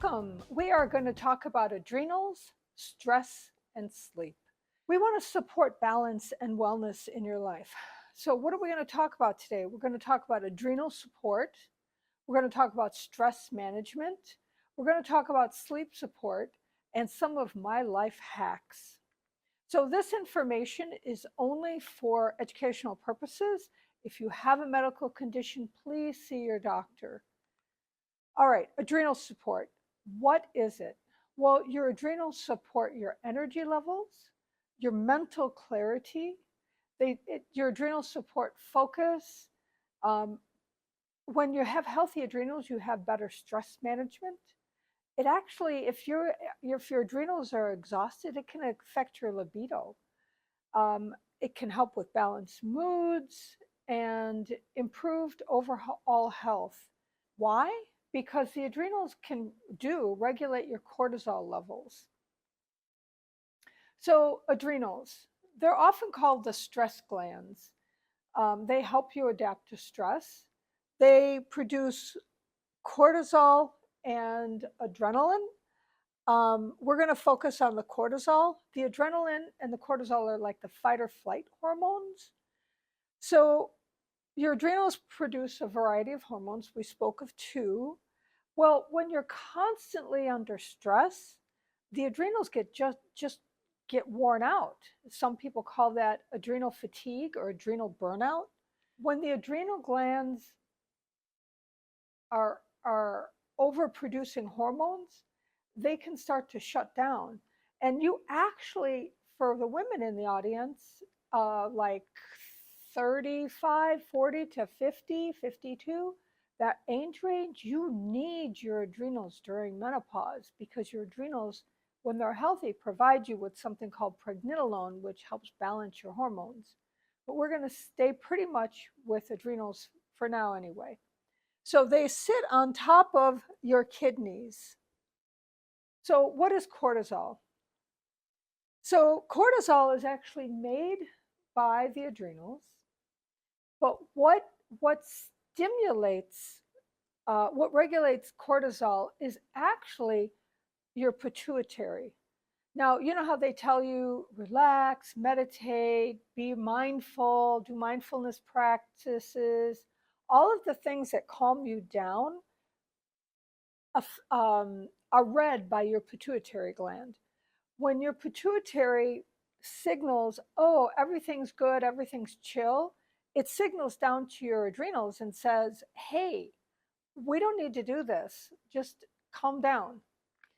Welcome. We are going to talk about adrenals, stress, and sleep. We want to support balance and wellness in your life. So, what are we going to talk about today? We're going to talk about adrenal support. We're going to talk about stress management. We're going to talk about sleep support and some of my life hacks. So, this information is only for educational purposes. If you have a medical condition, please see your doctor. All right, adrenal support. What is it? Well, your adrenals support your energy levels, your mental clarity. Your adrenals support focus. Um, when you have healthy adrenals, you have better stress management. It actually, if your adrenals are exhausted, it can affect your libido. It can help with balanced moods and improved overall health. Why? Because the adrenals can regulate your cortisol levels. So adrenals, they're often called the stress glands. They help you adapt to stress. They produce cortisol and adrenaline. We're going to focus on the cortisol. The adrenaline and the cortisol are like the fight or flight hormones. So your adrenals produce a variety of hormones. We spoke of two. Well, when you're constantly under stress, the adrenals just get worn out. Some people call that adrenal fatigue or adrenal burnout. When the adrenal glands are overproducing hormones, they can start to shut down. And you actually, for the women in the audience, like 35, 40 to 50, 52, that age range, you need your adrenals during menopause because your adrenals, when they're healthy, provide you with something called pregnenolone, which helps balance your hormones. But we're going to stay pretty much with adrenals for now anyway. So they sit on top of your kidneys. So what is cortisol? So cortisol is actually made by the adrenals, but what stimulates, what regulates cortisol is actually your pituitary. Now, you know how they tell you relax, meditate, be mindful, do mindfulness practices, all of the things that calm you down are read by your pituitary gland. When your pituitary signals, oh, everything's good, everything's chill, it signals down to your adrenals and says, hey, we don't need to do this. Just calm down.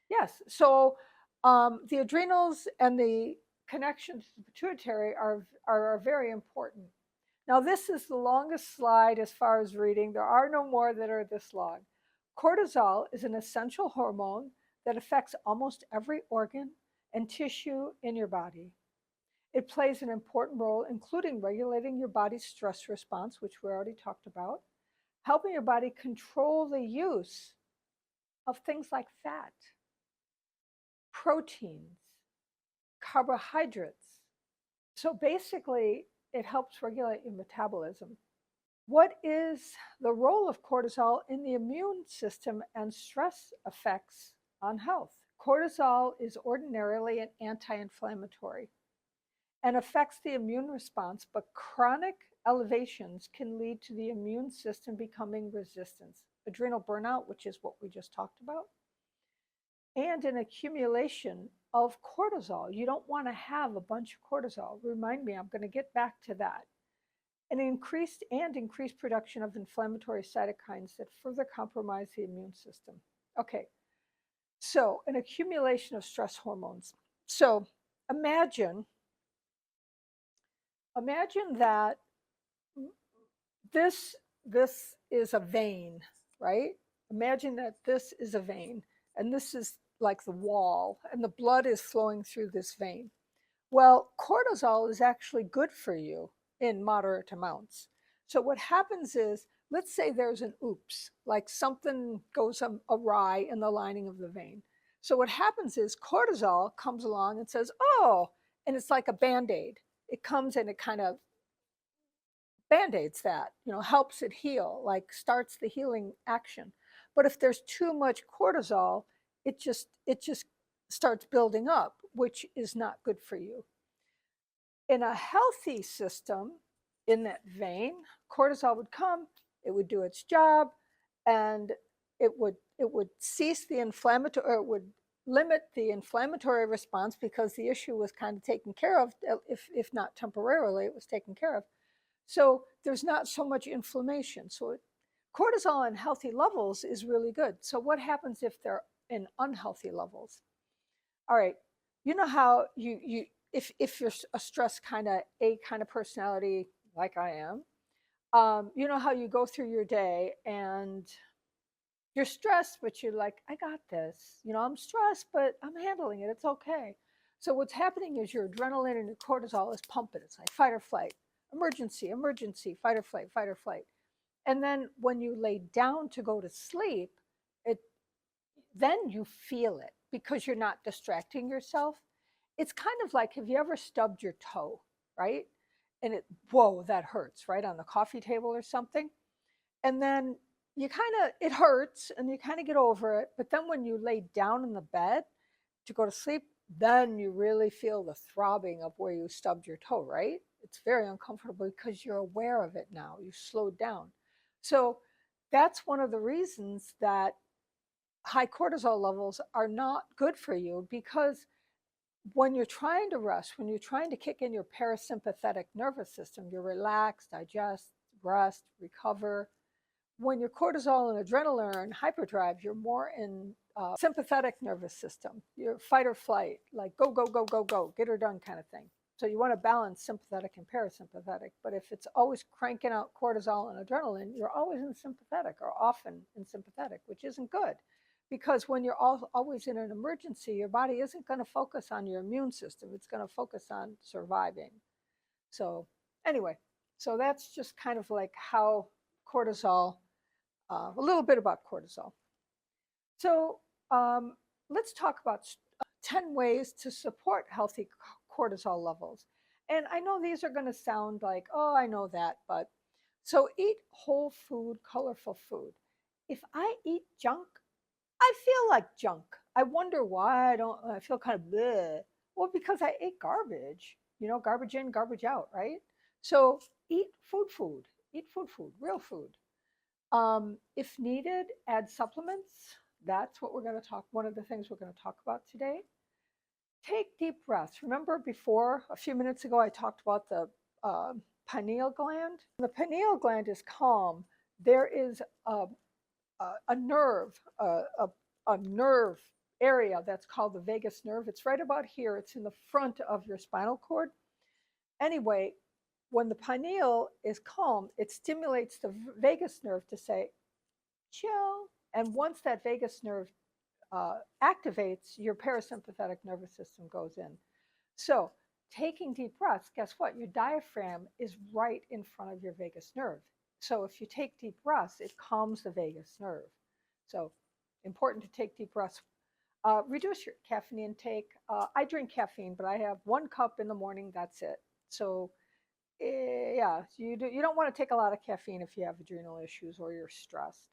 Yes. So the adrenals and the connection to the pituitary are very important. Now, this is the longest slide as far as reading. There are no more that are this long. Cortisol is an essential hormone that affects almost every organ and tissue in your body. It plays an important role, including regulating your body's stress response, which we already talked about, helping your body control the use of things like fat, proteins, carbohydrates. So basically, it helps regulate your metabolism. What is the role of cortisol in the immune system and stress effects on health? Cortisol is ordinarily an anti-inflammatory and affects the immune response, but chronic elevations can lead to the immune system becoming resistant. Adrenal burnout, which is what we just talked about, and an accumulation of cortisol. You don't want to have a bunch of cortisol. Remind me, I'm going to get back to that. An increased production of inflammatory cytokines that further compromise the immune system. Okay, so an accumulation of stress hormones. So imagine that this is a vein, right? Imagine that this is a vein, and this is like the wall, and the blood is flowing through this vein. Well, cortisol is actually good for you in moderate amounts. So what happens is, let's say there's an oops, like something goes awry in the lining of the vein. So what happens is cortisol comes along and says, oh, and it's like a Band-Aid. It comes and it kind of Band-Aids that, helps it heal, like starts the healing action. But if there's too much cortisol, it just starts building up, which is not good for you. In a healthy system, in that vein, cortisol would come, it would do its job, and it would cease the inflammatory, or it would limit the inflammatory response, because the issue was kind of taken care of, if not temporarily, it was taken care of. So there's not so much inflammation. So cortisol in healthy levels is really good. So what happens if they're in unhealthy levels? All right, you know how if you're a stress kind of personality like I am, you know how you go through your day and you're stressed, but you're like, I got this. I'm stressed, but I'm handling it. It's okay. So what's happening is your adrenaline and your cortisol is pumping. It's like fight or flight, emergency, emergency, fight or flight, fight or flight. And then when you lay down to go to sleep, it then you feel it because you're not distracting yourself. It's kind of like, have you ever stubbed your toe, right? And whoa, that hurts, right? On the coffee table or something. And then it hurts and you kind of get over it. But then when you lay down in the bed to go to sleep, then you really feel the throbbing of where you stubbed your toe, right? It's very uncomfortable because you're aware of it now. You slowed down. So that's one of the reasons that high cortisol levels are not good for you, because when you're trying to rest, when you're trying to kick in your parasympathetic nervous system, you're relaxed, digest, rest, recover. When your cortisol and adrenaline are in hyperdrive, you're more in sympathetic nervous system. You're fight or flight, like go, go, go, go, go, get her done kind of thing. So you want to balance sympathetic and parasympathetic. But if it's always cranking out cortisol and adrenaline, you're always in sympathetic, or often in sympathetic, which isn't good. Because when you're always in an emergency, your body isn't going to focus on your immune system. It's going to focus on surviving. So anyway, so that's just kind of like how cortisol, a little bit about cortisol. So let's talk about 10 ways to support healthy cortisol levels. And I know these are going to sound like, oh, I know that, but so eat whole food, colorful food. If I eat junk, I feel like junk. I wonder why I feel kind of bleh. Well, because I ate garbage, garbage in, garbage out, right? So eat food, real food. If needed, add supplements. That's what we're going to talk. One of the things we're going to talk about today. Take deep breaths. Remember before, a few minutes ago, I talked about the pineal gland. The pineal gland is calm. There is a nerve, a nerve area that's called the vagus nerve. It's right about here. It's in the front of your spinal cord. Anyway, when the pineal is calm, it stimulates the vagus nerve to say, chill. And once that vagus nerve activates, your parasympathetic nervous system goes in. So taking deep breaths, guess what? Your diaphragm is right in front of your vagus nerve. So if you take deep breaths, it calms the vagus nerve. So important to take deep breaths. Reduce your caffeine intake. I drink caffeine, but I have 1 cup in the morning. That's it. So yeah, you don't want to take a lot of caffeine if you have adrenal issues or you're stressed.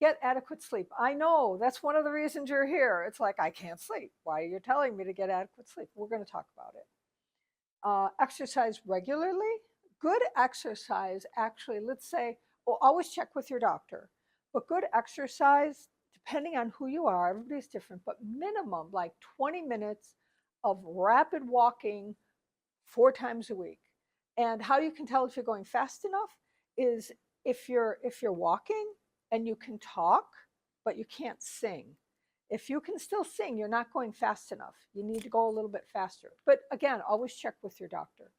Get adequate sleep. I know that's one of the reasons you're here. It's like, I can't sleep. Why are you telling me to get adequate sleep? We're going to talk about it. Exercise regularly. Good exercise, actually, let's say, well, always check with your doctor. But good exercise, depending on who you are, everybody's different, but minimum like 20 minutes of rapid walking 4 times a week. And how you can tell if you're going fast enough is if you're walking and you can talk, but you can't sing. If you can still sing, you're not going fast enough. You need to go a little bit faster. But again, always check with your doctor.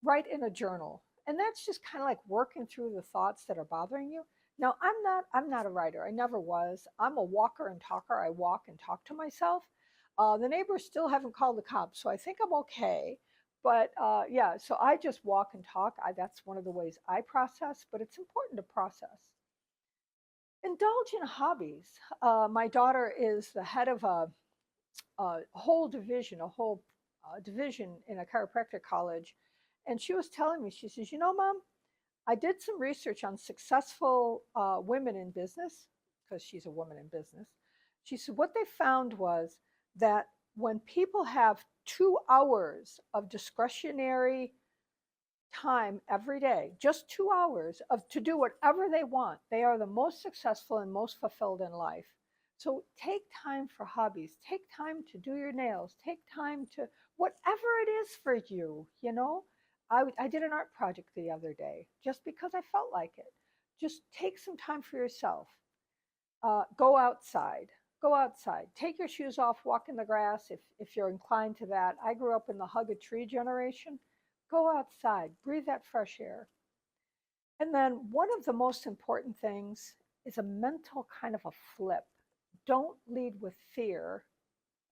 Write in a journal. And that's just kind of like working through the thoughts that are bothering you. Now, I'm not a writer. I never was. I'm a walker and talker. I walk and talk to myself. The neighbors still haven't called the cops, so I think I'm okay. But yeah, so I just walk and talk. That's one of the ways I process, but it's important to process. Indulge in hobbies. My daughter is the head of a whole division, division in a chiropractic college. And she was telling me, she says, Mom, I did some research on successful women in business, because she's a woman in business. She said what they found was that when people have 2 hours of discretionary time every day, just 2 hours of to do whatever they want, they are the most successful and most fulfilled in life. So take time for hobbies, take time to do your nails, take time to whatever it is for you, you know. I did an art project the other day just because I felt like it. Just take some time for yourself. Go outside. Go outside. Take your shoes off, walk in the grass if you're inclined to that. I grew up in the hug a tree generation. Go outside, breathe that fresh air. And then one of the most important things is a mental kind of a flip. Don't lead with fear.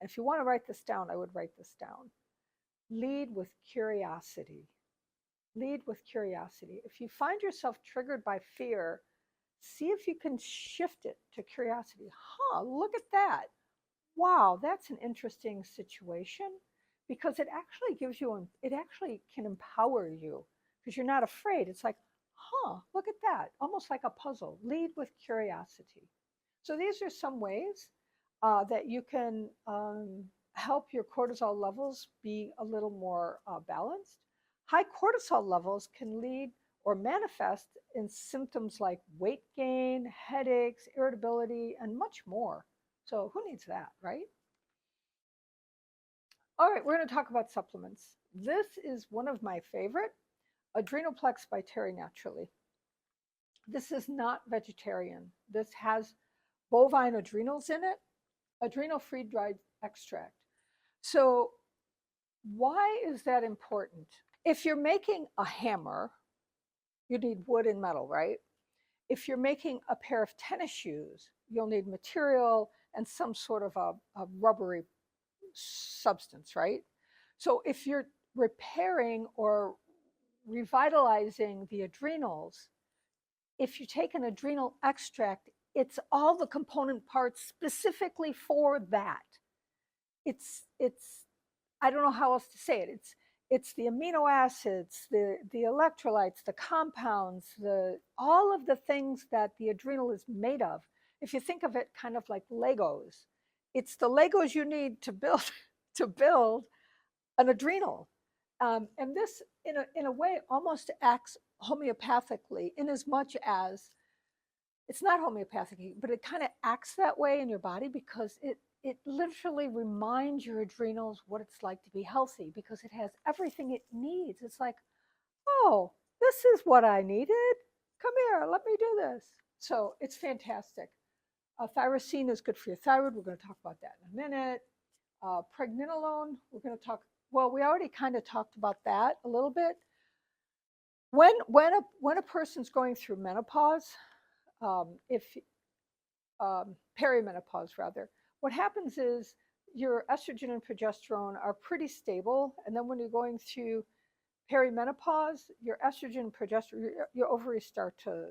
And if you want to write this down, I would write this down. Lead with curiosity. Lead with curiosity. If you find yourself triggered by fear, see if you can shift it to curiosity. Look at that. Wow, that's an interesting situation, because it actually gives you, it actually can empower you because you're not afraid. It's like, look at that. Almost like a puzzle. Lead with curiosity. So these are some ways that you can help your cortisol levels be a little more balanced. High cortisol levels can lead or manifest in symptoms like weight gain, headaches, irritability, and much more. So who needs that, right? All right, we're going to talk about supplements. This is one of my favorite, Adrenalplex by Terry Naturally. This is not vegetarian. This has bovine adrenals in it, adrenal freeze-dried extract. So why is that important? If you're making a hammer, you need wood and metal, right? If you're making a pair of tennis shoes, you'll need material and some sort of a rubbery substance, right? So if you're repairing or revitalizing the adrenals, if you take an adrenal extract, it's all the component parts specifically for that. It's I don't know how else to say it. It's the amino acids, the electrolytes, the compounds, all of the things that the adrenal is made of. If you think of it kind of like Legos, it's the Legos you need to build to build an adrenal. And this, in a way, almost acts homeopathically, in as much as it's not homeopathic, but it kind of acts that way in your body because it literally reminds your adrenals what it's like to be healthy, because it has everything it needs. It's like, oh, this is what I needed. Come here, let me do this. So it's fantastic. Thyroxine is good for your thyroid. We're going to talk about that in a minute. Pregnenolone, we're going to talk. Well, we already kind of talked about that a little bit. When a person's going through menopause, if perimenopause rather, what happens is your estrogen and progesterone are pretty stable, and then when you're going through perimenopause, your estrogen and progesterone, your ovaries start to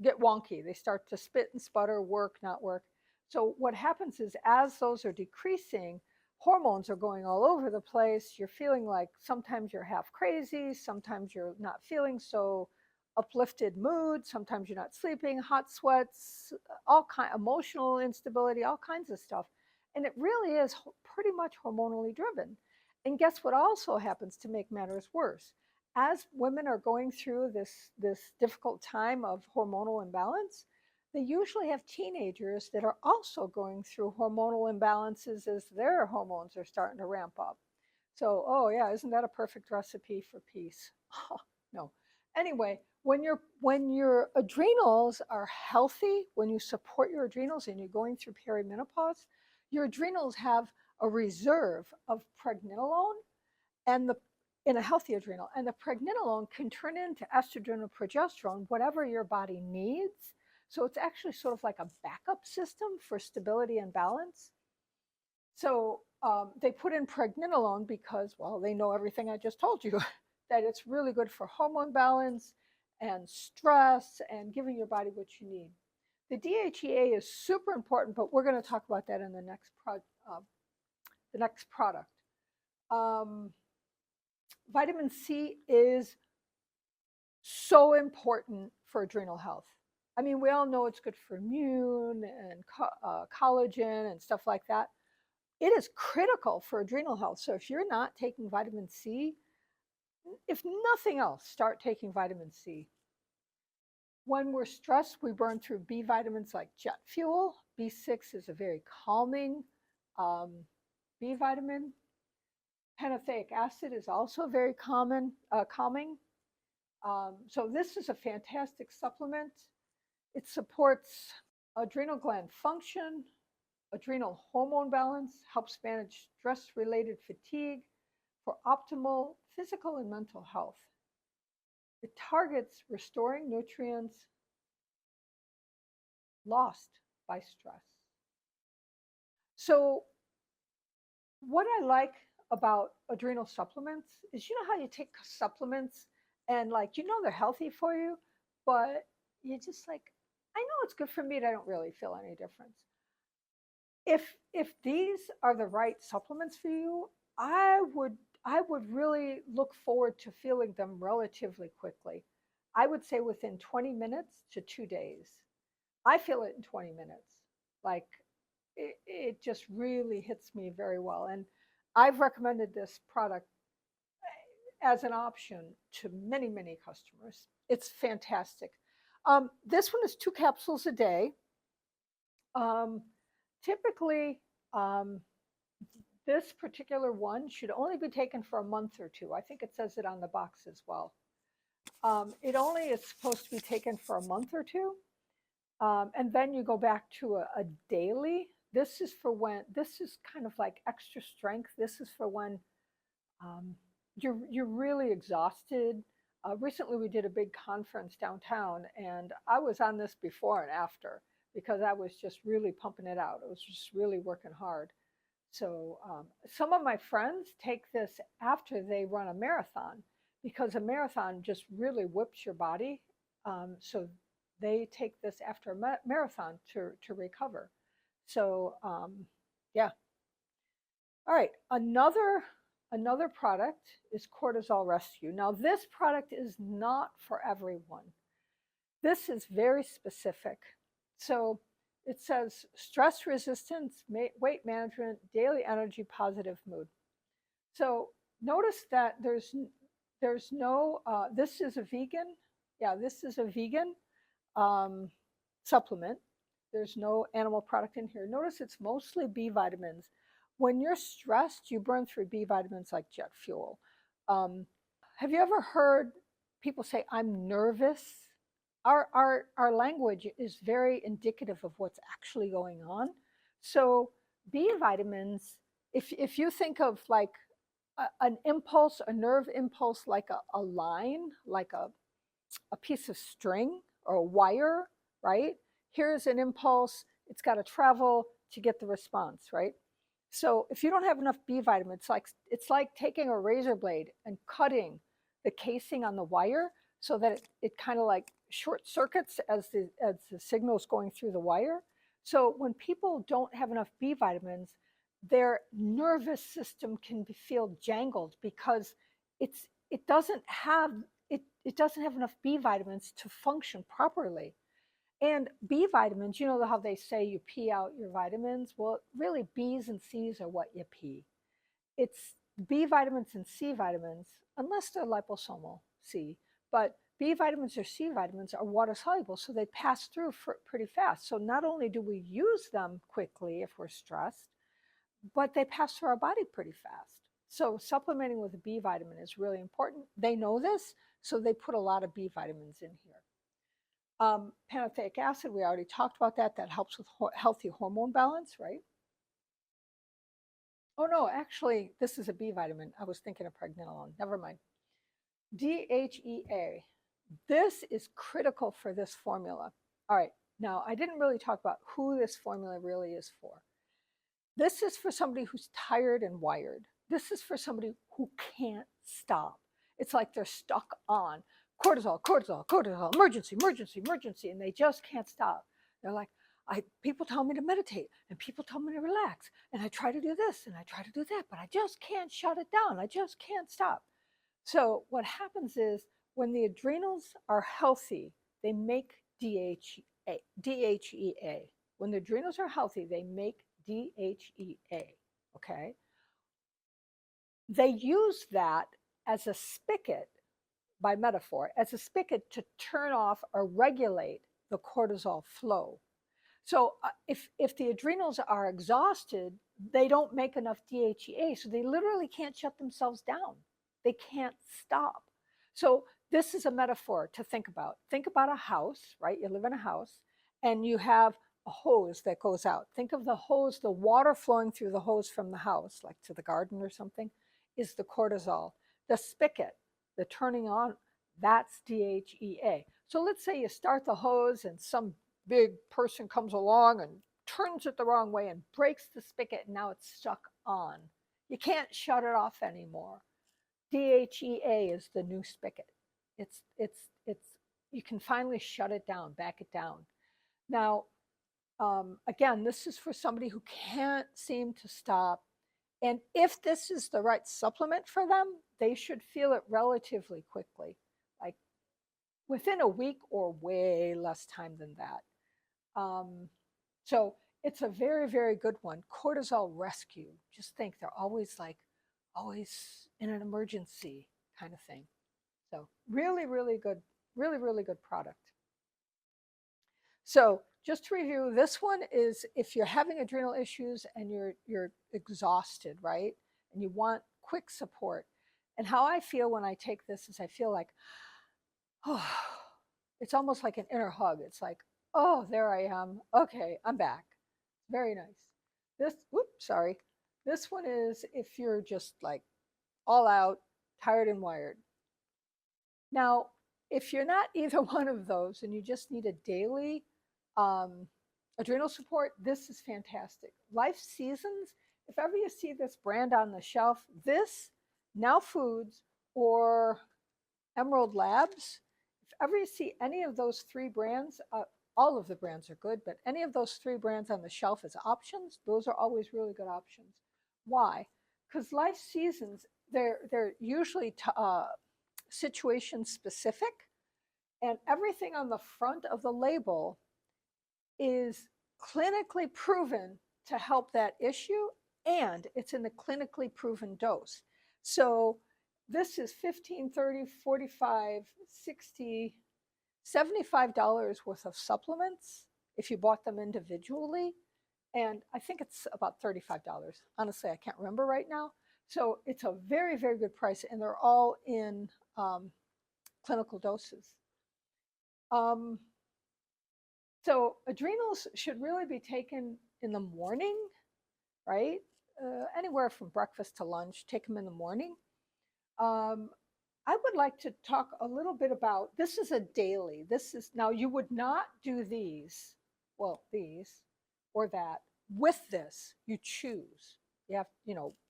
get wonky. They start to spit and sputter, work, not work. So what happens is, as those are decreasing, hormones are going all over the place. You're feeling like sometimes you're half crazy, sometimes you're not feeling so uplifted mood, sometimes you're not sleeping, hot sweats, all kind emotional instability, all kinds of stuff. And it really is pretty much hormonally driven. And guess what also happens to make matters worse? As women are going through this difficult time of hormonal imbalance, they usually have teenagers that are also going through hormonal imbalances as their hormones are starting to ramp up. So, oh yeah, isn't that a perfect recipe for peace? Oh, no. Anyway, when your adrenals are healthy, when you support your adrenals and you're going through perimenopause, your adrenals have a reserve of pregnenolone and in a healthy adrenal, and the pregnenolone can turn into estrogen or progesterone, whatever your body needs. So it's actually sort of like a backup system for stability and balance. So they put in pregnenolone because, well, they know everything I just told you, that it's really good for hormone balance and stress and giving your body what you need. The DHEA is super important, but we're going to talk about that in the next product. Vitamin C is so important for adrenal health. I mean, we all know it's good for immune and collagen and stuff like that. It is critical for adrenal health. So if you're not taking vitamin C, if nothing else, start taking vitamin C. When we're stressed, we burn through B vitamins like jet fuel. B6 is a very calming um, B vitamin. Pantothenic acid is also very calming. So this is a fantastic supplement. It supports adrenal gland function, adrenal hormone balance, helps manage stress-related fatigue for optimal physical and mental health. It targets restoring nutrients lost by stress. So what I like about adrenal supplements is, you know how you take supplements and like, you know, they're healthy for you, but you just like, I know it's good for me, and I don't really feel any difference. If these are the right supplements for you, I would really look forward to feeling them relatively quickly. I would say within 20 minutes to 2 days. I feel it in 20 minutes. Like it just really hits me very well. And I've recommended this product as an option to many, many customers. It's fantastic. This one is 2 capsules a day. Um, Typically, um, this particular one should only be taken for a month or two. I think it says it on the box as well. It only is supposed to be taken for a month or two. And then you go back to a daily. This is for when, this is kind of like extra strength. This is for when you're really exhausted. Recently, we did a big conference downtown, and I was on this before and after because I was just really pumping it out. I was just really working hard. So some of my friends take this after they run a marathon because a marathon just really whips your body. So they take this after a marathon to recover. So yeah. All right, another product is Cortisol Rescue. Now this product is not for everyone. This is very specific. So it says stress resistance, weight management, daily energy, positive mood. So notice that there's no, this is a vegan. Yeah, this is a vegan supplement. There's no animal product in here. Notice it's mostly B vitamins. When you're stressed, you burn through B vitamins like jet fuel. Have you ever heard people say, I'm nervous? Our language is very indicative of what's actually going on. So B vitamins, if you think of like an impulse, a nerve impulse, like a line, like a piece of string or a wire, right? Here's an impulse, it's got to travel to get the response, right? So if you don't have enough B vitamins, it's like taking a razor blade and cutting the casing on the wire so that it kind of like short circuits as the signal is going through the wire. So when people don't have enough B vitamins, their nervous system can feel jangled because it doesn't have enough B vitamins to function properly. And B vitamins, you know how they say you pee out your vitamins? Well, really, B's and C's are what you pee. It's B vitamins and C vitamins, unless they're liposomal C, but B vitamins or C vitamins are water soluble, so they pass through pretty fast. So not only do we use them quickly if we're stressed, but they pass through our body pretty fast. So supplementing with a B vitamin is really important. They know this, so they put a lot of B vitamins in here. Pantothenic acid, we already talked about that. That helps with healthy hormone balance, right? Oh no, actually, this is a B vitamin. I was thinking of pregnenolone. Never mind. DHEA. This is critical for this formula. All right, now I didn't really talk about who this formula really is for. This is for somebody who's tired and wired. This is for somebody who can't stop. It's like they're stuck on cortisol, cortisol, cortisol, emergency, emergency, emergency, and they just can't stop. They're like, people tell me to meditate, and people tell me to relax, and I try to do this, and I try to do that, but I just can't shut it down. I just can't stop. So what happens is when the adrenals are healthy, they make DHEA. DHEA. When the adrenals are healthy, they make DHEA. Okay. They use that as a spigot, by metaphor, as a spigot to turn off or regulate the cortisol flow. So if the adrenals are exhausted, they don't make enough DHEA, so they literally can't shut themselves down. They can't stop. So this is a metaphor to think about. Think about a house, right? You live in a house and you have a hose that goes out. Think of the hose, the water flowing through the hose from the house, like to the garden or something, is the cortisol. The spigot, the turning on, that's DHEA. So let's say you start the hose and some big person comes along and turns it the wrong way and breaks the spigot, and now it's stuck on. You can't shut it off anymore. DHEA is the new spigot. It's you can finally shut it down, back it down. Now, again, this is for somebody who can't seem to stop. And if this is the right supplement for them, they should feel it relatively quickly, like within a week or way less time than that. So it's a very, very good one. Cortisol rescue. Just think they're always in an emergency kind of thing. So really, really good, really, really good product. So just to review, this one is if you're having adrenal issues and you're exhausted, right? And you want quick support. And how I feel when I take this is I feel like, oh, it's almost like an inner hug. It's like, oh, there I am. Okay, I'm back. Very nice. This one is if you're just like all out, tired and wired. Now, if you're not either one of those and you just need a daily adrenal support, this is fantastic. Life Seasons, if ever you see this brand on the shelf, this, Now Foods, or Emerald Labs, if ever you see any of those three brands, all of the brands are good, but any of those three brands on the shelf as options, those are always really good options. Why? Because Life Seasons, they're usually situation specific, and everything on the front of the label is clinically proven to help that issue, and it's in a clinically proven dose. So this is 15, 30, 45, 60, $75 worth of supplements if you bought them individually. And I think it's about $35. Honestly, I can't remember right now. So it's a very, very good price, and they're all in clinical doses. So adrenals should really be taken in the morning, right? Anywhere from breakfast to lunch, take them in the morning. I would like to talk a little bit about, this is a daily. Now you would not do these or that. With this, you choose. You have,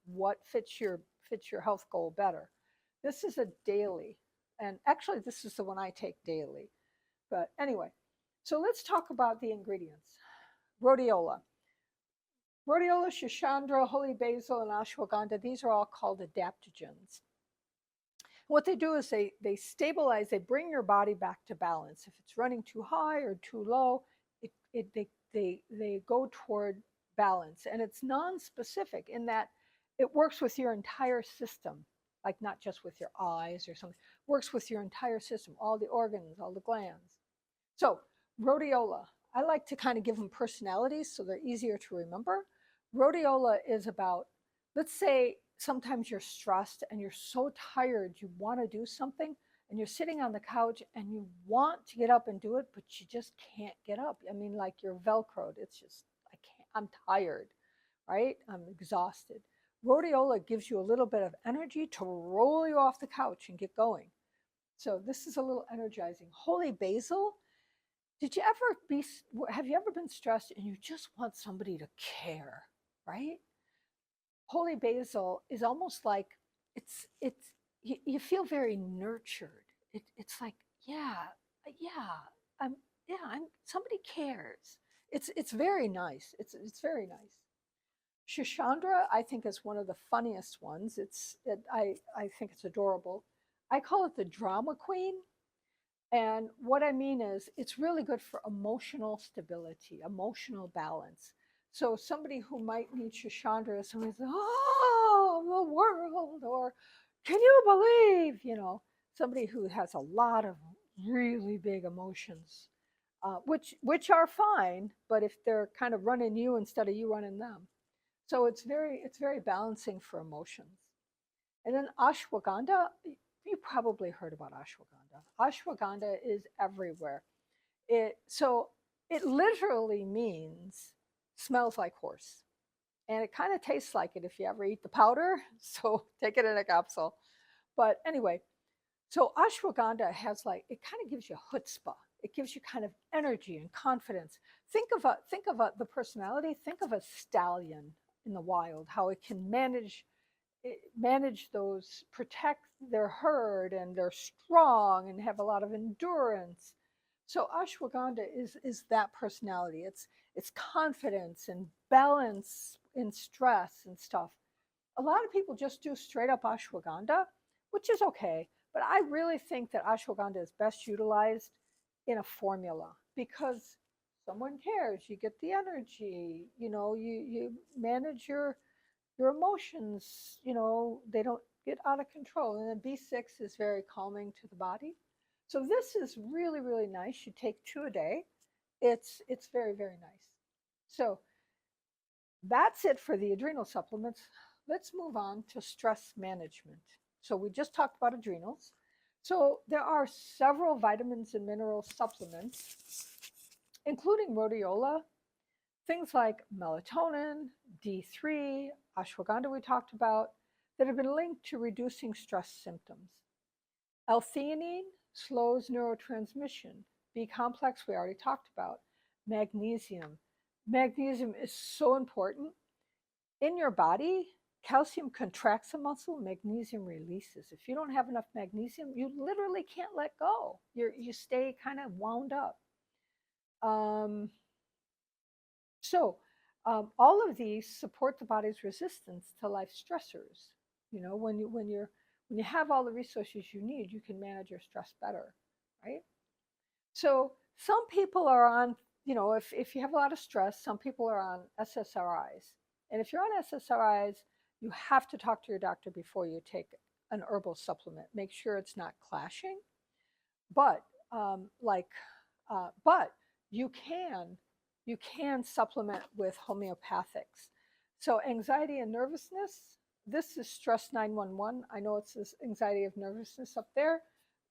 what fits your health goal better. This is a daily. And actually, this is the one I take daily. But anyway, so let's talk about the ingredients. Rhodiola. Rhodiola, Shushandra, holy basil, and ashwagandha, these are all called adaptogens. What they do is they stabilize, they bring your body back to balance. If it's running too high or too low, they go toward balance. And it's non-specific in that it works with your entire system, like not just with your eyes or something. It works with your entire system, all the organs, all the glands. So rhodiola, I like to kind of give them personalities so they're easier to remember. Rhodiola is about, let's say sometimes you're stressed and you're so tired, you want to do something, and you're sitting on the couch and you want to get up and do it, but you just can't get up. I mean, like you're Velcroed. It's just, I can't, I'm tired, right? I'm exhausted. Rhodiola gives you a little bit of energy to roll you off the couch and get going. So this is a little energizing. Holy basil. Have you ever been stressed and you just want somebody to care, right? Holy basil is almost like you feel very nurtured. It's like, somebody cares. It's very nice. It's very nice. Shushandra, I think, is one of the funniest ones. I think it's adorable. I call it the drama queen. And what I mean is, it's really good for emotional stability, emotional balance. So somebody who might need Shashandra is somebody who's, oh, the world, or can you believe, somebody who has a lot of really big emotions, which are fine, but if they're kind of running you instead of you running them. So it's very balancing for emotions. And then ashwagandha, you probably heard about ashwagandha. Ashwagandha is everywhere. It literally means smells like horse. And it kind of tastes like it if you ever eat the powder. So take it in a capsule. But anyway, so ashwagandha has it kind of gives you chutzpah. It gives you kind of energy and confidence. The personality. Think of a stallion in the wild, how it can manage those, protect their herd, and they're strong and have a lot of endurance. So ashwagandha is that personality. It's confidence and balance in stress and stuff. A lot of people just do straight up ashwagandha, which is okay, but I really think that ashwagandha is best utilized in a formula because someone cares. You get the energy, you manage your emotions, they don't get out of control. And then B6 is very calming to the body. So this is really, really nice. You take 2 a day. It's very, very nice. So that's it for the adrenal supplements. Let's move on to stress management. So we just talked about adrenals. So there are several vitamins and mineral supplements, including rhodiola, things like melatonin, D3, ashwagandha we talked about, that have been linked to reducing stress symptoms. L-theanine slows neurotransmission. B complex we already talked about. Magnesium. Magnesium is so important. In your body, calcium contracts a muscle, magnesium releases. If you don't have enough magnesium, you literally can't let go. You stay kind of wound up. Um, So all of these support the body's resistance to life stressors. When you have all the resources you need, you can manage your stress better, right? So some people are on, if you have a lot of stress, some people are on SSRIs. And if you're on SSRIs, you have to talk to your doctor before you take an herbal supplement. Make sure it's not clashing. But um, like, but you can supplement with homeopathics. So anxiety and nervousness, this is stress 911. I know it says anxiety of nervousness up there.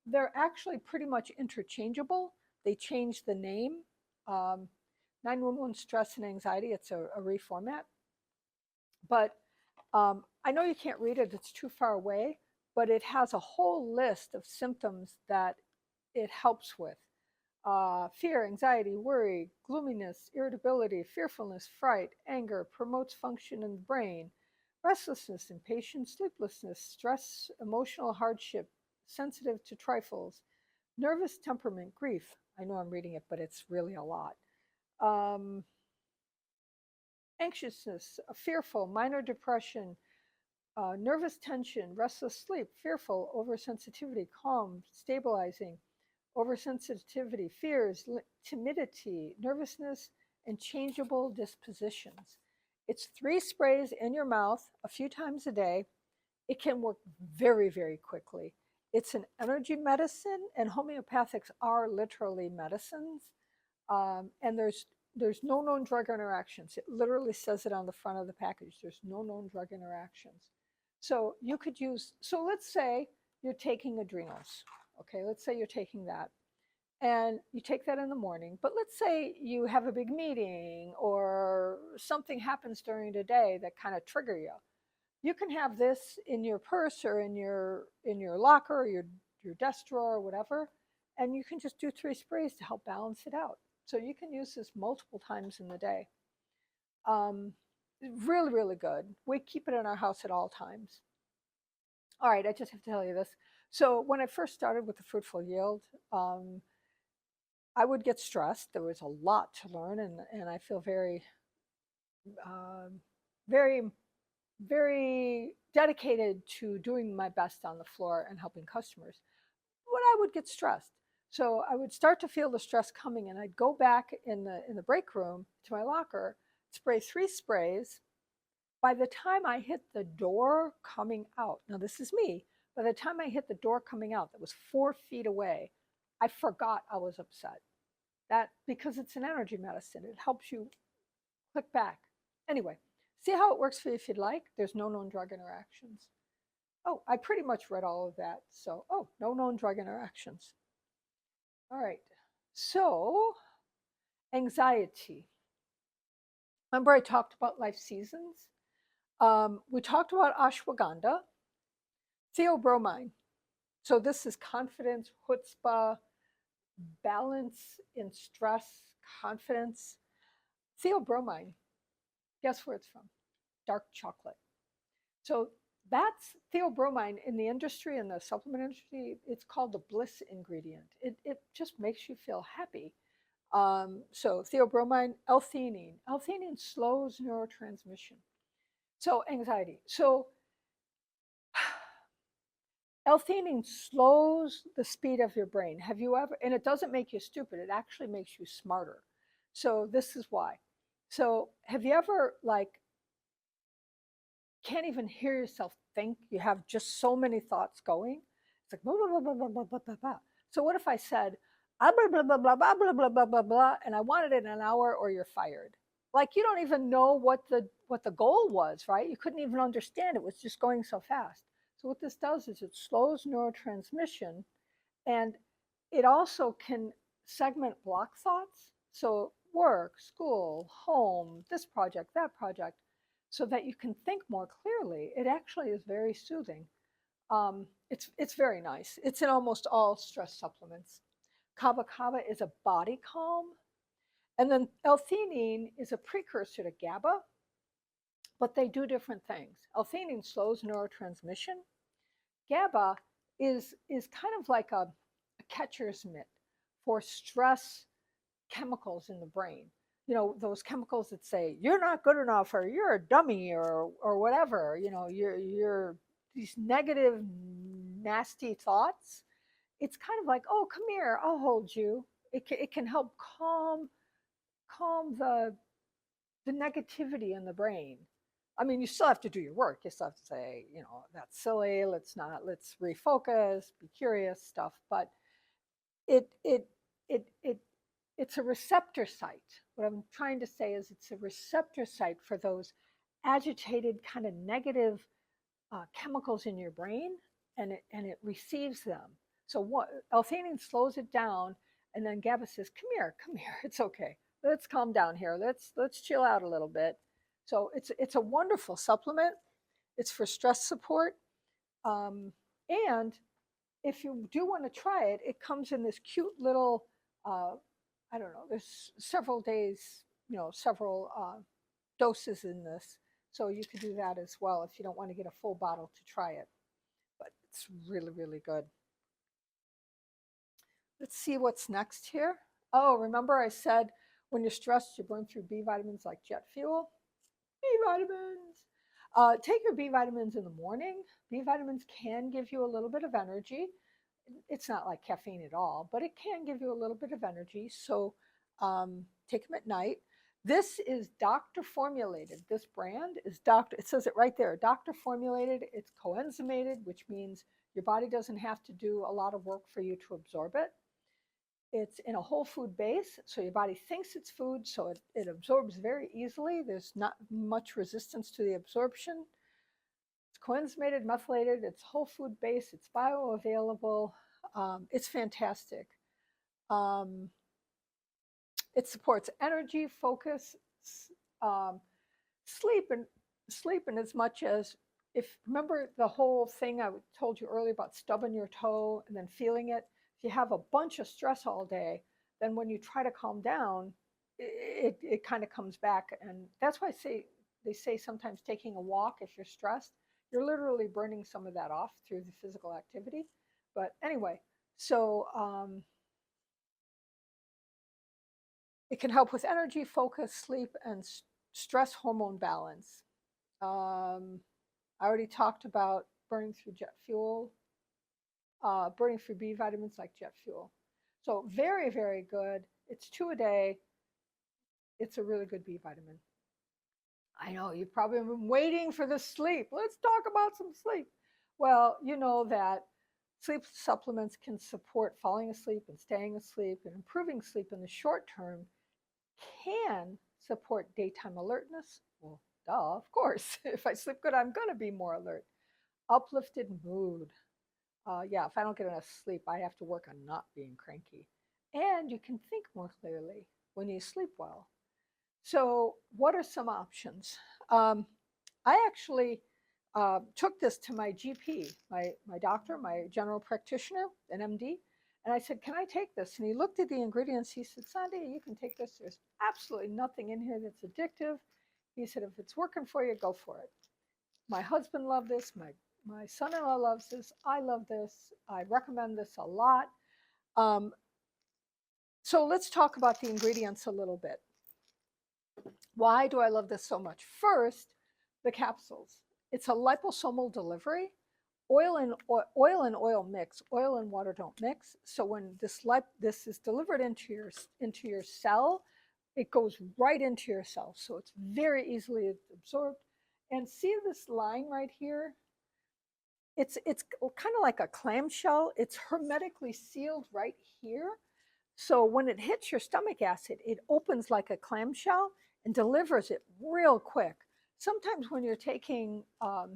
They're actually pretty much interchangeable. They changed the name. 911 stress and anxiety, it's a reformat. But I know you can't read it, it's too far away, but it has a whole list of symptoms that it helps with. Fear, anxiety, worry, gloominess, irritability, fearfulness, fright, anger, promotes function in the brain, restlessness, impatience, sleeplessness, stress, emotional hardship, sensitive to trifles, nervous temperament, grief. I know I'm reading it, but it's really a lot. Um, Anxiousness, fearful, minor depression, nervous tension, restless sleep, fearful, oversensitivity, calm, stabilizing, oversensitivity, fears, timidity, nervousness, and changeable dispositions. It's 3 sprays in your mouth a few times a day. It can work very, very quickly. It's an energy medicine, and homeopathics are literally medicines. And there's no known drug interactions. It literally says it on the front of the package. There's no known drug interactions. So you could use, so let's say you're taking adrenals. Okay, let's say you're taking that and you take that in the morning. But let's say you have a big meeting or something happens during the day that kind of trigger you. You can have this in your purse or in your locker or your desk drawer or whatever, and you can just do 3 sprays to help balance it out. So you can use this multiple times in the day. Um, Really, really good. We keep it in our house at all times. All right, I just have to tell you this. So when I first started with the fruitful yield, I would get stressed. There was a lot to learn, and I feel very, um, very, very dedicated to doing my best on the floor and helping customers. But I would get stressed. So I would start to feel the stress coming, and I'd go back in the break room to my locker, spray 3 sprays. By the time I hit the door coming out, now this is me, by the time I hit the door coming out that was 4 feet away, I forgot I was upset. That because it's an energy medicine, it helps you click back. Anyway, see how it works for you if you'd like. There's no known drug interactions. Oh, I pretty much read all of that. So, oh, no known drug interactions. All right. So, anxiety. Remember I talked about life seasons? We talked about ashwagandha, theobromine. So this is confidence, chutzpah, balance in stress, confidence. Theobromine, guess where it's from? Dark chocolate. So that's theobromine in the industry, in the supplement industry. It's called the bliss ingredient. It just makes you feel happy. So theobromine, L-theanine. L-theanine slows neurotransmission. So anxiety. So L-theanine slows the speed of your brain. Have you ever, and it doesn't make you stupid, it actually makes you smarter. So this is why. So have you ever like can't even hear yourself think? You have just so many thoughts going. It's like blah, blah, blah, blah, blah, blah, blah, blah. So what if I said blah, blah, blah, blah, blah, blah, blah, blah, blah, blah, and I want it in an hour or you're fired? Like you don't even know what the goal was, right? You couldn't even understand it. It was just going so fast. So what this does is it slows neurotransmission, and it also can segment block thoughts. So work, school, home, this project, that project, so that you can think more clearly. It actually is very soothing. It's very nice. It's in almost all stress supplements. Kava kava is a body calm, and then L-theanine is a precursor to GABA, but they do different things. L-theanine slows neurotransmission. GABA is kind of like a catcher's mitt for stress chemicals in the brain. You know, those chemicals that say you're not good enough or you're a dummy or whatever, you know, you're these negative nasty thoughts. It's kind of like, oh, come here, I'll hold you. It can help calm the negativity in the brain. I mean, you still have to do your work. You still have to say, you know, that's silly. Let's refocus, be curious, stuff. But it it it it it's a receptor site. What I'm trying to say is it's a receptor site for those agitated, kind of negative chemicals in your brain, and it receives them. So what L-theanine slows it down, and then GABA says, come here, it's okay. Let's calm down here. Let's chill out a little bit. So it's a wonderful supplement. It's for stress support, and if you do want to try it, it comes in this cute little, I don't know, there's several days, you know, several doses in this. So you could do that as well if you don't want to get a full bottle to try it. But it's really, really good. Let's see what's next here. Oh, remember I said when you're stressed, you burn through B vitamins like jet fuel? B vitamins. Take your B vitamins in the morning. B vitamins can give you a little bit of energy. It's not like caffeine at all, but it can give you a little bit of energy. So take them at night. This is doctor formulated. This brand is doctor, it says it right there, doctor formulated. It's coenzymated, which means your body doesn't have to do a lot of work for you to absorb it. It's in a whole food base, so your body thinks it's food, so it absorbs very easily. There's not much resistance to the absorption. It's coenzymated, methylated, it's whole food base, it's bioavailable. It's fantastic. It supports energy, focus, um, sleep, and as much as if remember the whole thing I told you earlier about stubbing your toe and then feeling it. If you have a bunch of stress all day, then when you try to calm down, it kind of comes back, and that's why they say sometimes taking a walk if you're stressed, you're literally burning some of that off through the physical activity. But anyway, so it can help with energy, focus, sleep, and stress hormone balance. I already talked about burning through jet fuel, burning through B vitamins like jet fuel. So very, very good. It's 2 a day. It's a really good B vitamin. I know you've probably been waiting for the sleep. Let's talk about some sleep. Well, you know that sleep supplements can support falling asleep and staying asleep, and improving sleep in the short term can support daytime alertness. Well, duh, of course. If I sleep good, I'm going to be more alert. Uplifted mood. Yeah, if I don't get enough sleep, I have to work on not being cranky. And you can think more clearly when you sleep well. So, what are some options? Um, I actually took this to my GP, my doctor, my general practitioner, an MD, and I said, "Can I take this?" And he looked at the ingredients. He said, "Sandhya, you can take this. There's absolutely nothing in here that's addictive." He said, "If it's working for you, go for it." My husband loved this. My son-in-law loves this. I love this. I recommend this a lot. Um, so let's talk about the ingredients a little bit. Why do I love this so much? First, the capsules. It's a liposomal delivery. Oil and oil mix. Oil and water don't mix. So when this is delivered into your cell, it goes right into your cell. So it's very easily absorbed. And see this line right here? It's kind of like a clamshell. It's hermetically sealed right here. So when it hits your stomach acid, it opens like a clamshell and delivers it real quick. Sometimes when you're taking a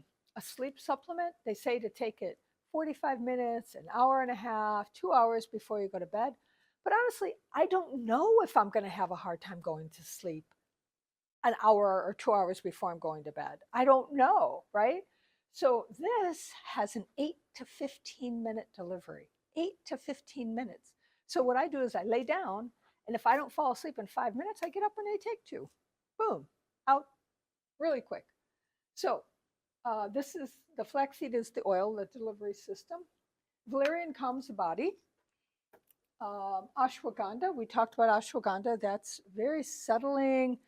sleep supplement, they say to take it 45 minutes, an hour and a half, 2 hours before you go to bed. But honestly, I don't know if I'm going to have a hard time going to sleep an hour or 2 hours before I'm going to bed. I don't know, right? So this has an 8 to 15 minute delivery, 8 to 15 minutes. So what I do is I lay down, and if I don't fall asleep in 5 minutes, I get up and I take two. Boom, out really quick. So this is the flaxseed is the oil, the delivery system. Valerian calms the body. Ashwagandha, we talked about ashwagandha. That's very settling.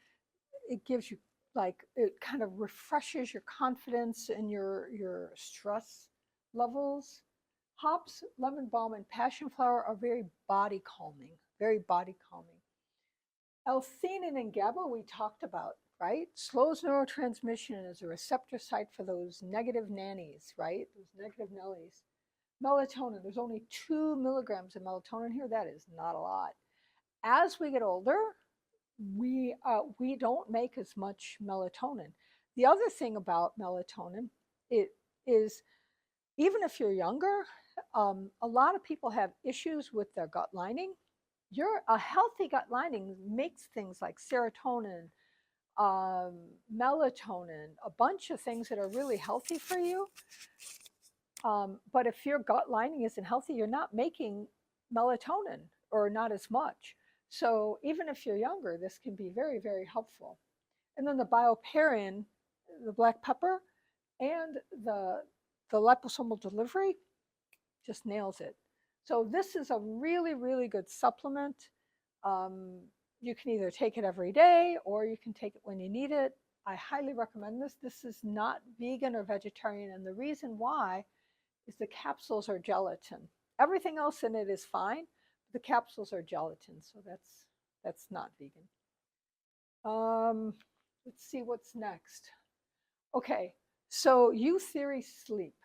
It gives you it kind of refreshes your confidence and your stress levels. Hops, lemon balm, and passion flower are very body calming, very body calming. L-theanine and GABA we talked about, right? Slows neurotransmission and is a receptor site for those negative nannies, right? Those negative nellies. Melatonin, there's only 2 milligrams of melatonin here. That is not a lot. As we get older, we don't make as much melatonin. The other thing about melatonin, it is even if you're younger, a lot of people have issues with their gut lining. A healthy gut lining makes things like serotonin, melatonin, a bunch of things that are really healthy for you. But if your gut lining isn't healthy, you're not making melatonin or not as much. So even if you're younger, this can be very, very helpful. And then the bioperine, the black pepper, and the liposomal delivery just nails it. So this is a really, really good supplement. You can either take it every day or you can take it when you need it. I highly recommend this. This is not vegan or vegetarian, and the reason why is the capsules are gelatin. Everything else in it is fine. The capsules are gelatin, so that's not vegan. Let's see what's next. Okay, so Euthery Sleep.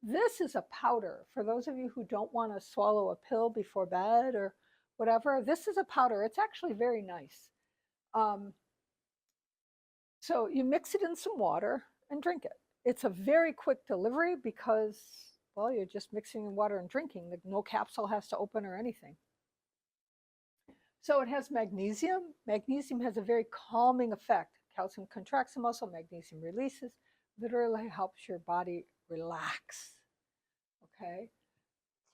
This is a powder. For those of you who don't want to swallow a pill before bed or whatever, this is a powder. It's actually very nice. So you mix it in some water and drink it. It's a very quick delivery because, well, you're just mixing in water and drinking. No capsule has to open or anything. So it has magnesium. Magnesium has a very calming effect. Calcium contracts the muscle, magnesium releases, literally helps your body relax. Okay.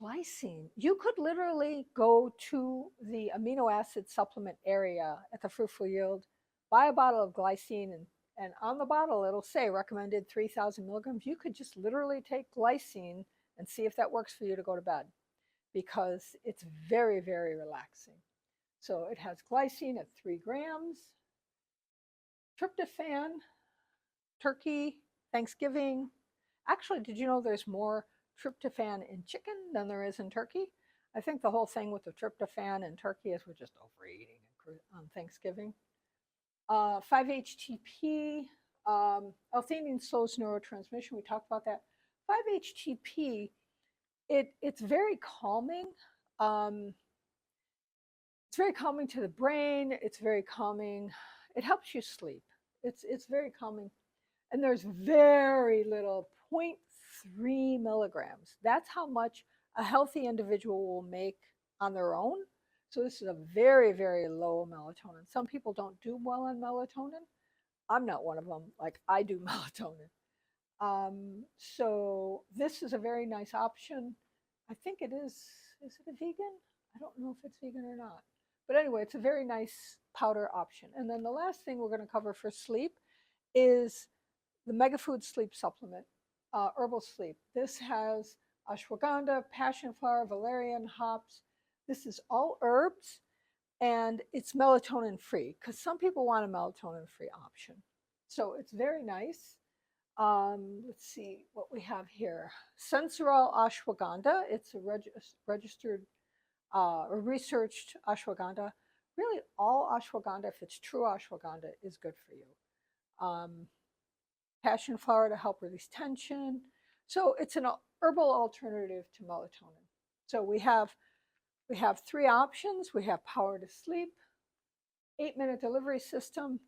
Glycine. You could literally go to the amino acid supplement area at the Fruitful Yield, buy a bottle of glycine, and on the bottle it'll say recommended 3,000 milligrams. You could just literally take glycine and see if that works for you to go to bed, because it's very, very relaxing. So it has glycine at 3 grams, tryptophan, turkey, Thanksgiving. Actually, did you know there's more tryptophan in chicken than there is in turkey? I think the whole thing with the tryptophan and turkey is we're just overeating on Thanksgiving. 5-HTP, L-theanine slows neurotransmission. We talked about that. 5-HTP, it's very calming. It's very calming to the brain. It's very calming. It helps you sleep. It's very calming. And there's very little, 0.3 milligrams. That's how much a healthy individual will make on their own. So this is a very, very low melatonin. Some people don't do well on melatonin. I'm not one of them. Like, I do melatonin. So this is a very nice option. I think it is. Is it a vegan? I don't know if it's vegan or not. But anyway, it's a very nice powder option. And then the last thing we're going to cover for sleep is the Megafood Sleep Supplement, Herbal Sleep. This has ashwagandha, passion flower, valerian, hops. This is all herbs, and it's melatonin free because some people want a melatonin free option. So it's very nice. Let's see what we have here. Sensorol ashwagandha. It's a registered or researched ashwagandha. Really, all ashwagandha, if it's true ashwagandha, is good for you. Passion flower to help release tension. So it's an herbal alternative to melatonin. So we have 3 options. We have power to sleep, 8-minute delivery system.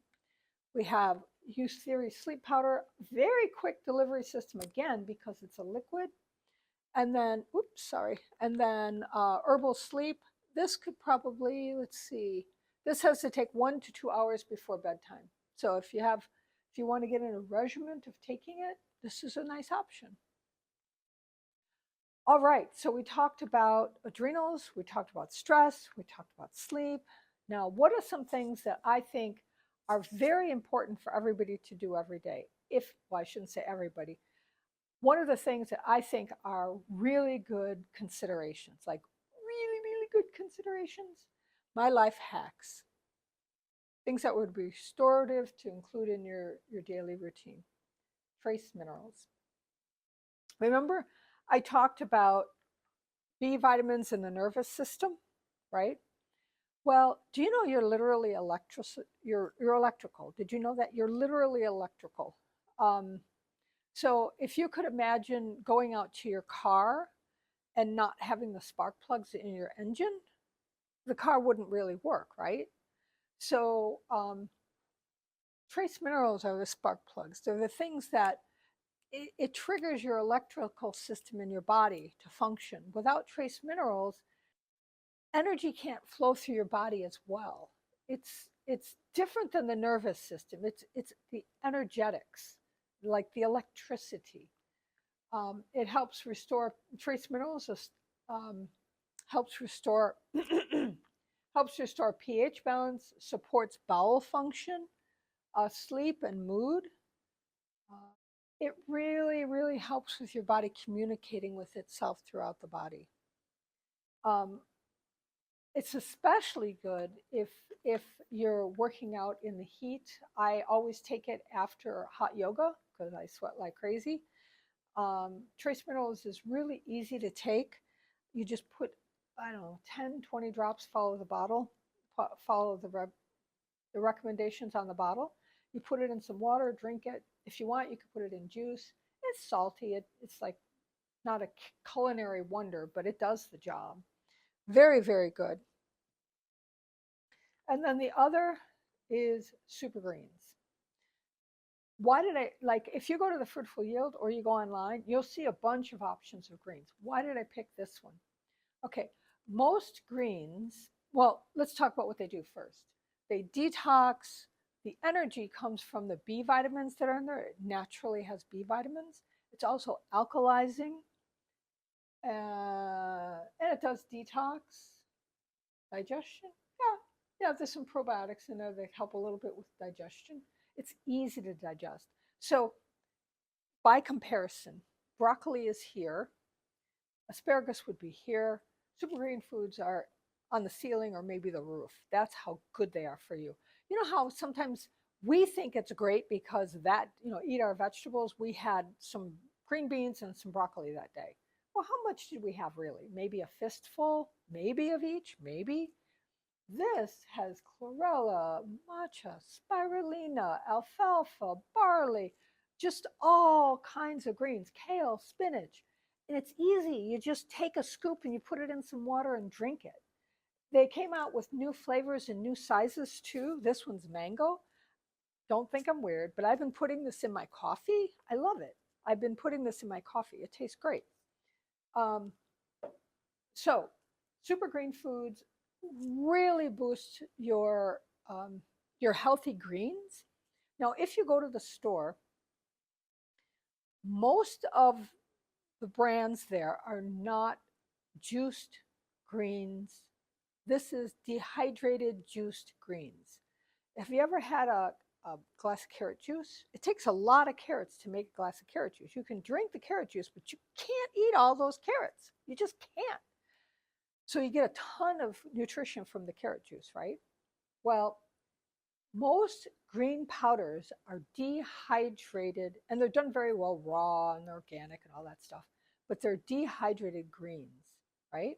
We have Use Theory sleep powder, very quick delivery system again because it's a liquid. And then, herbal sleep. This could probably, let's see, this has to take 1 to 2 hours before bedtime. So if you want to get in a regimen of taking it, this is a nice option. All right, so we talked about adrenals, we talked about stress, we talked about sleep. Now, what are some things that I think are very important for everybody to do every day? Well, I shouldn't say everybody. One of the things that I think are really good considerations, like really, really good considerations, my life hacks. Things that would be restorative to include in your daily routine. Trace minerals. Remember, I talked about B vitamins in the nervous system, right? Well, do you know you're literally you're electrical? Did you know that you're literally electrical? So if you could imagine going out to your car and not having the spark plugs in your engine, the car wouldn't really work, right? So trace minerals are the spark plugs. They're the things that it triggers your electrical system in your body to function. Without trace minerals, energy can't flow through your body as well. It's different than the nervous system. It's the energetics, like the electricity. It helps restore trace minerals. Helps restore helps restore pH balance, supports bowel function, sleep, and mood. It really, really helps with your body communicating with itself throughout the body. It's especially good if you're working out in the heat. I always take it after hot yoga because I sweat like crazy. Trace minerals is really easy to take. You just put, I don't know, 10, 20 drops, follow the bottle, follow the recommendations on the bottle. You put it in some water, drink it. If you want, you could put it in juice. It's salty. It's like not a culinary wonder, but it does the job. Very, very good. And then the other is super greens. Why did if you go to the Fruitful Yield or you go online, you'll see a bunch of options of greens. Why did I pick this one? Okay, most greens, well, let's talk about what they do first. They detox. The energy comes from the B vitamins that are in there. It naturally has B vitamins. It's also alkalizing. And it does detox. Digestion. Yeah, there's some probiotics in there that help a little bit with digestion. It's easy to digest. So by comparison, broccoli is here. Asparagus would be here. Super green foods are on the ceiling or maybe the roof. That's how good they are for you. You know how sometimes we think it's great because eat our vegetables. We had some green beans and some broccoli that day. Well, how much did we have really? Maybe a fistful, maybe of each, maybe. This has chlorella, matcha, spirulina, alfalfa, barley, just all kinds of greens, kale, spinach. And it's easy. You just take a scoop and you put it in some water and drink it. They came out with new flavors and new sizes too. This one's mango. Don't think I'm weird, but I've been putting this in my coffee. I love it. I've been putting this in my coffee. It tastes great. Um, so, super green foods really boost your healthy greens. Now, if you go to the store, most of the brands there are not juiced greens. This is dehydrated juiced greens. Have you ever had a glass of carrot juice? It takes a lot of carrots to make a glass of carrot juice. You can drink the carrot juice, but you can't eat all those carrots. You just can't. So you get a ton of nutrition from the carrot juice, right? Well, most green powders are dehydrated, and they're done very well raw and organic and all that stuff, but they're dehydrated greens, right?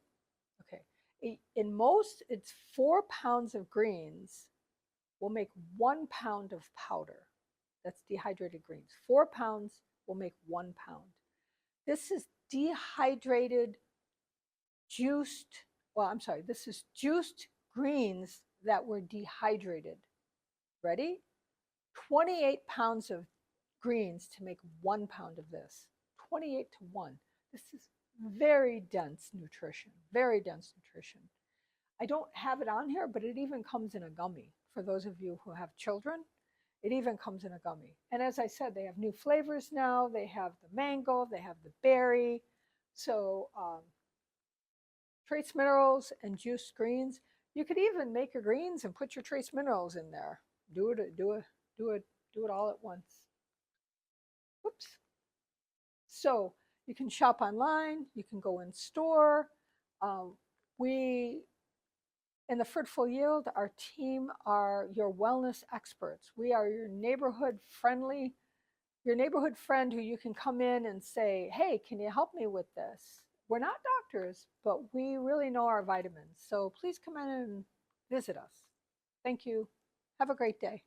Okay. In most, it's 4 pounds of greens will make 1 pound of powder. That's dehydrated greens. 4 pounds will make 1 pound. This is dehydrated, juiced, well, I'm sorry, this is juiced greens that were dehydrated. Ready? 28 pounds of greens to make 1 pound of this. 28 to 1. This is very dense nutrition, very dense nutrition. I don't have it on here, but it even comes in a gummy. For those of you who have children, it even comes in a gummy. And as I said, they have new flavors now. They have the mango, they have the berry. So trace minerals and juiced greens. You could even make your greens and put your trace minerals in there. Do it all at once. Oops. So you can shop online. You can go in store. We in the Fruitful Yield, our team are your wellness experts. We are your neighborhood friend who you can come in and say, hey, can you help me with this? We're not doctors, but we really know our vitamins. So please come in and visit us. Thank you. Have a great day.